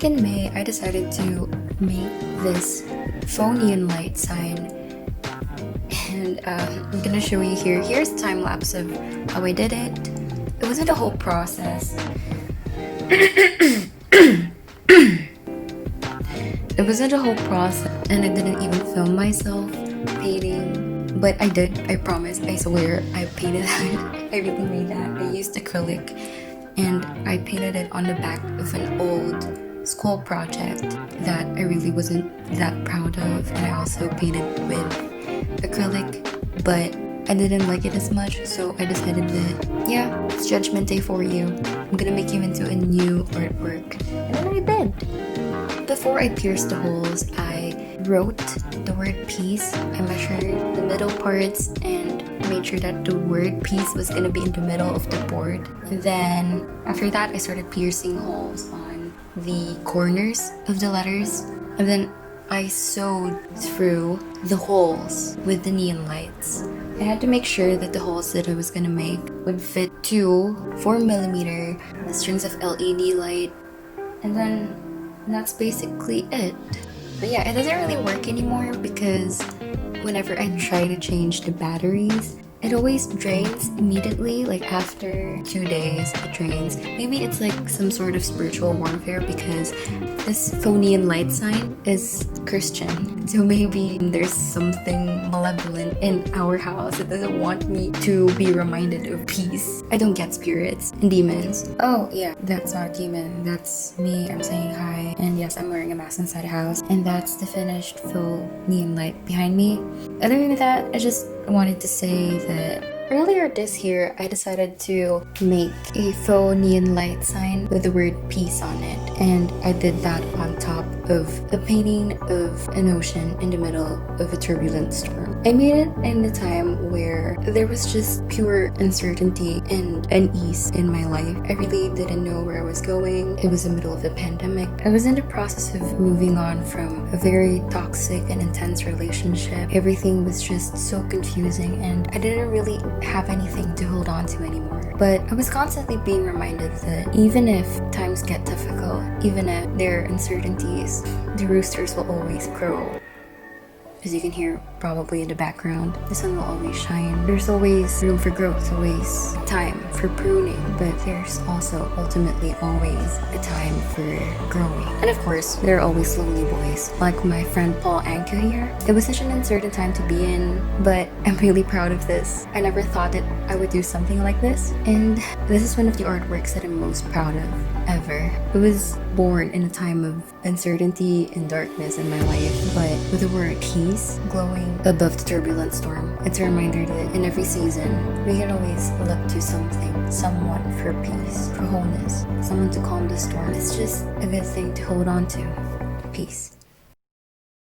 in May, I decided to make this faux neon light sign. And I'm gonna show you here. Here's a time lapse of how I did it. It wasn't a whole process. It wasn't a whole process, and I didn't even film myself painting. But I did, I promise, I swear, I painted that. I really made that. I used acrylic, and I painted it on the back of an old school project that I really wasn't that proud of. And I also painted with acrylic, but I didn't like it as much, so I decided that, yeah, it's Judgment Day for you. I'm gonna make you into a new artwork. And then I did. Before I pierced the holes, I wrote the word peace. I measured the middle parts and made sure that the word peace was gonna be in the middle of the board. And then after that, I started piercing holes on the corners of the letters. And then I sewed through the holes with the neon lights. I had to make sure that the holes that I was gonna make would fit 2 4mm strings of LED light. And then that's basically it. But yeah, it doesn't really work anymore because whenever I try to change the batteries, it always drains immediately, like after 2 days it drains. Maybe it's like some sort of spiritual warfare because this faux neon light sign is Christian. So maybe there's something malevolent in our house that doesn't want me to be reminded of peace. I don't get spirits and demons. Oh yeah, that's not a demon. That's me. I'm saying hi. And yes, I'm wearing a mask inside the house. And that's the finished faux neon light behind me. Other than that, I just wanted to say that earlier this year, I decided to make a faux neon light sign with the word peace on it. And I did that on top of a painting of an ocean in the middle of a turbulent storm. I made it in a time where there was just pure uncertainty and unease in my life. I really didn't know where I was going. It was the middle of the pandemic. I was in the process of moving on from a very toxic and intense relationship. Everything was just so confusing and I didn't really have anything to hold on to anymore. But I was constantly being reminded that even if times get difficult, even if there are uncertainties, the roosters will always crow. As you can hear probably in the background, the sun will always shine. There's always room for growth, always time for pruning, but there's also ultimately always a time for growing. And of course, there are always lonely boys, like my friend Paul Anka here. It was such an uncertain time to be in, but I'm really proud of this. I never thought that I would do something like this, and this is one of the artworks that I'm most proud of ever. It was born in a time of uncertainty and darkness in my life, but with the word peace glowing above the turbulent storm, it's a reminder that in every season, we can always look to something, someone for peace, for wholeness, someone to calm the storm. It's just a good thing to hold on to. Peace.